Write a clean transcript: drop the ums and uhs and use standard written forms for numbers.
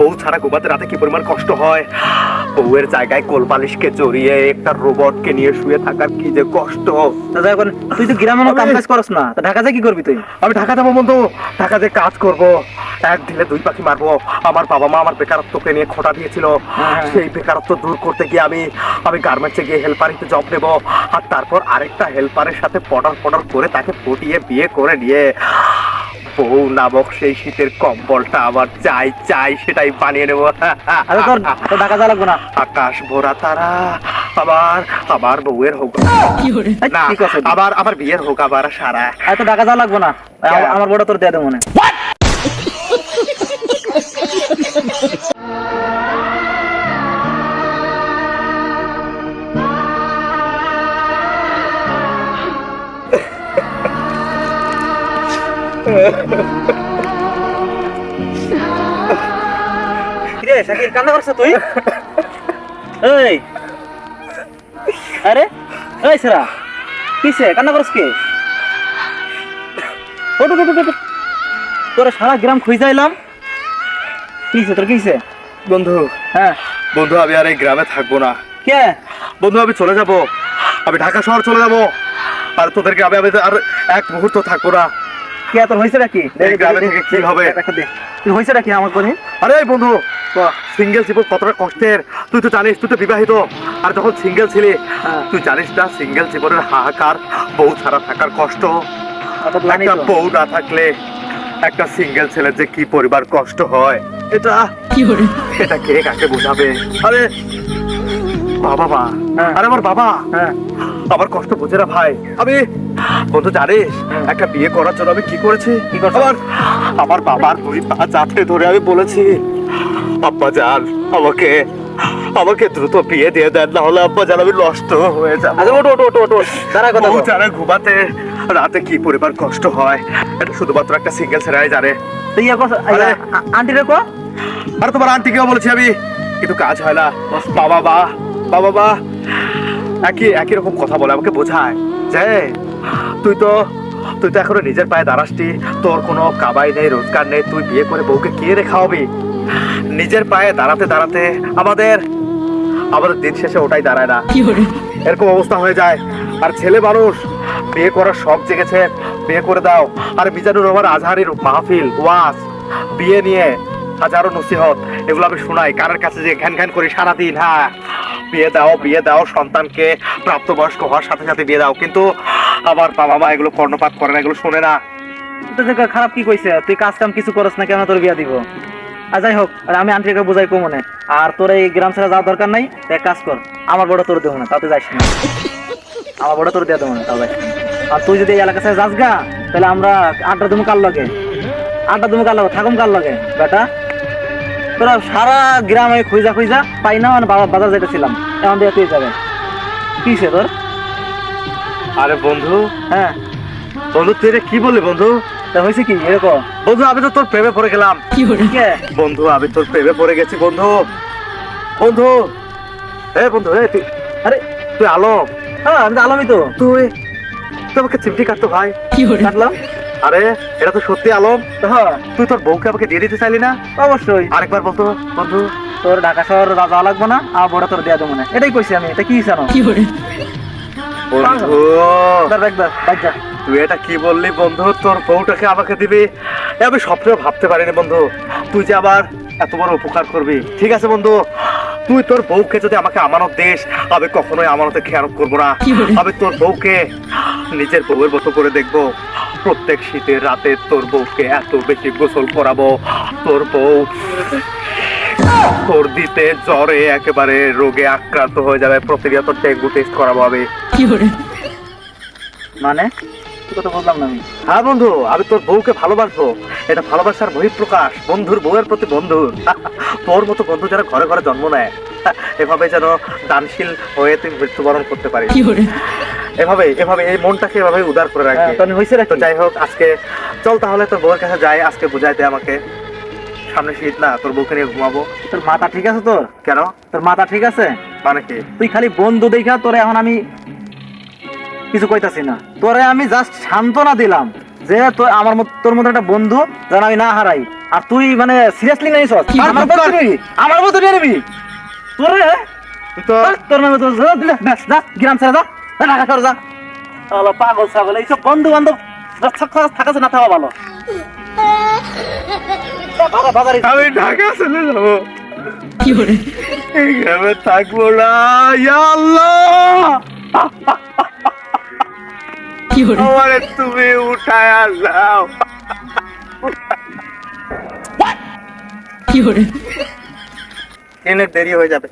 বউ ছাড়া ঘুমাতে রাতে কি পরিমাণ কষ্ট হয়, বউয়ের জায়গায় কোলবালিশকে জড়িয়ে একটা রোবটকে নিয়ে শুয়ে থাকার কি যে কষ্ট। তুই তো গ্রামে কাম কাজ করস না, ঢাকা যা কি করবি তুই? আমি ঢাকা যাবো বন্ধু, ঢাকা যে কাজ করব, এক ঢিলে দুই পাখি মারবো। আমার বাবা মা আমার বেকারত্বকে নিয়ে খোঁটা দিয়েছিল, সেই বেকারত্ব দূর করতে গিয়ে আমি গার্মেন্টসে গিয়ে হেল্পারিতে জব নেব, আর তারপর আরেকটা হেল্পারের সাথে পটার করে তাকে পটিয়ে বিয়ে করে নিয়ে বউ নামক সেই শীতের কম্বলটা আমার চাই সেটাই বানিয়ে নেবো। তোর ঢাকা যা লাগবে না। আকাশ ভরা তারা আবার বউয়ের হোক না, আবার বিয়ের হোক আবার সারা। তো ঢাকা যা লাগবে না, আমার বড় তোর দিয়ে দেবো মনে। শাকির কান্না করছ তুই? এই আরে এই সেরা কিসে কান্না করছ কে? তোরা সারা গ্রাম খুঁজে আইলাম, কিসে তোর কিসে? বন্ধু, হ্যাঁ বন্ধু আমি আর এই গ্রামে থাকবো না। কে? বন্ধু আমি চলে যাব, আমি ঢাকা শহর চলে যাব, আর তোদের গ্রামে আমি আর এক মুহূর্ত থাকবো না। কে তোর হয়েছে নাকি? গ্রামে থেকে কি হবে? তুই হয়েছে নাকি আমার করে? আরে বন্ধু, সিঙ্গেল জীবন কতটা কষ্টের তুই তো জানিস, তুই তো বিবাহিত, আর যখন সিঙ্গেল ছিলি তুই জানিস না সিঙ্গেল জীবনের হাহাকার, বউ ছাড়া থাকার কষ্ট। একটা বউ না থাকলে একটা সিঙ্গেল ছেলের যে কি পরিবার কষ্ট হয়, এটা কে কাকে বোঝাবে? আরে বাবা, আরে আমার বাবা আমার কষ্ট বোঝে না ভাই। আমি বন্ধু জানিস একটা বিয়ে করার জন্য আমি কি করেছি? আমার বাবার দুই পা চাপড়ে ধরে আমি বলেছি, আব্বা জান আমাকে দ্রুত বিয়ে দিয়ে দেন, না হলে আব্বা জান আমি নষ্ট হয়ে যাবো। বউ ছাড়া ঘুমাতে রাতে কি পরিবার কষ্ট হয় এটা শুধুমাত্র একটা সিঙ্গেল ছেলেরাই জানে। আন্টি রে কো? আরে তোমার আন্টিকেও বলেছি আমি, কিন্তু কাজ হয় না। বাবা একই রকম কথা বলে, আমাকে বোঝায় যে তুই তো এখনো নিজের পায়ে দাঁড়াসটি, তোর কোনো কামাই নেই, রোজগার নেই, তুই বিয়ে করে বউকে কে রে খাওয়াবি? নিজের পায়ে দাঁড়াতে আমাদের দিন শেষে ওটাই দাঁড়ায় না, এরকম অবস্থা হয়ে যায়। আর ছেলে মানুষ বিয়ে করার শখ জেগেছে, বিয়ে করে দাও। আর মিজানুর রহমান আজহারির মাহফিল ওয়াজ বিয়ে নিয়ে হাজারো নসিহত, এগুলো আমি শোনাই কারের কাছে যে ঘ্যান করি সারাদিন। হ্যাঁ বিয়ে দাও, সন্তানকে প্রাপ্তবয়স্ক হওয়ার সাথে সাথে বিয়ে দাও, কিন্তু আমার বাবা মা এগুলো কর্ণপাত করে না, এগুলো শোনে না। খারাপ কি কইছে? তুই কাজ কাম কিছু করস না, কেন তোর বিয়া দিব? আর যাই হোক, আমি আন্টিকে বুঝাই কো মনে। আর তোর এই গ্রাম ছেড়ে যাওয়ার দরকার নাই, এক কাজ কর, আমার বড় তোর দেবো না, তাতে যাইস না। আমার বড় তোর দিয়ে দেবো না, তাও যাইস না। আর তুই যদি এই এলাকা ছেড়ে যাস গা, তাহলে আমরা আড্ডা দুমু কার লাগে থাকুম কার লাগে বেটা? তোরা সারা গ্রামে খুঁজা পাই না, মানে বাজার যেতেছিলাম, এমন দিয়ে তুই যাবে কিসে তোর? আরে বন্ধু, হ্যাঁ বন্ধু তুই কি বললি বন্ধু? হয়েছে কি এরকম? বন্ধু আমি তো তোর প্রেমে পড়ে গেলাম। বন্ধু আমি তোর প্রেমে পড়ে গেছি বন্ধু। বন্ধু তুই, আরে তুই আলম? হ্যাঁ আমি তো আলমই। তো তুই আমাকে চিমটি কাটতো ভাই। কাটলাম? আরে এটা তো সত্যি আলম। হ্যাঁ তুই তোর বউকে আমাকে দিয়ে দিতে চাইলি না? অবশ্যই। আরেকবার বলতো বন্ধু, তোর ঢাকা শহর যাওয়া লাগবে না, আমার বড় তোর দেয়া দেবো না, এটাই কইছি আমি। এটা কি জানো? তুই এটা কি বললি বন্ধু? তোর বউটাকে আমাকে দিবি, আমি স্বপ্নেও ভাবতে পারিনি বন্ধু তুই যে আবার এত বড় উপকার করবি। ঠিক আছে বন্ধু, তুই তোর বউকে যদি আমাকে আমানত দিস, আমি কখনোই আমানতে খেয়ানত করবো না। আমি তোর বউকে নিজের বউয়ের মতো করে দেখবো। প্রত্যেক শীতের রাতে তোর বউকে এত বেশি গোসল করাবো, তোর বউ সর্দিতে জ্বরে একেবারে রোগে আক্রান্ত হয়ে যাবে, প্রতিনিয়ত ডেঙ্গু টেস্ট করাবো আমি। মানে কথা বললাম না আমি। হ্যাঁ বন্ধু, আমি তোর বউকে ভালোবাসবো, এটা ভালোবাসার বহিঃপ্রকাশ। বন্ধুর বউয়ের প্রতি বন্ধুর। তোর মতো বন্ধু যারা ঘরে ঘরে জন্ম নেয়, এভাবে যেন দানশীল হয়ে তুই মৃত্যুবরণ করতে পারিস। এভাবে এই মনটাকে এভাবে উদার করে রাখবি। তো যাই হোক, আজকে চল তাহলে তোর বউয়ের কাছে যাই, আজকে বুঝাইতে আমাকে। সামনে শীত না, তোর বউকে নিয়ে ঘুমাবো। তোর মাথা ঠিক আছে? তোর কেন? তোর মাথা ঠিক আছে মানে কি? তুই খালি বন্ধু দেখা তোরে এখন আমি কিছু কইতাছি না, তোরে আমি জাস্ট সান্ত্বনা দিলাম যে আমার তোর মতো একটা বন্ধু যেন আমি না হারাই, আর তুই মানে সিরিয়াসলি নিস আমার মতো নিয়ে নিবি তোরে তুই তো তোর নামে তোর যা গ্রাম ছেড়ে যা ঢাকা শহরে যা। আল্লাহ পাগল ছাগল, এইসব বন্ধু বান্ধব থাকাছে না থাকা ভালো। আমি ঢাকা চলে যাবো, এই গ্রামে থাকবো না। ইয়া আল্লাহ, আমারে তুমি উঠায় আনলাও। ট্রেনের দেরি হয়ে যাবে।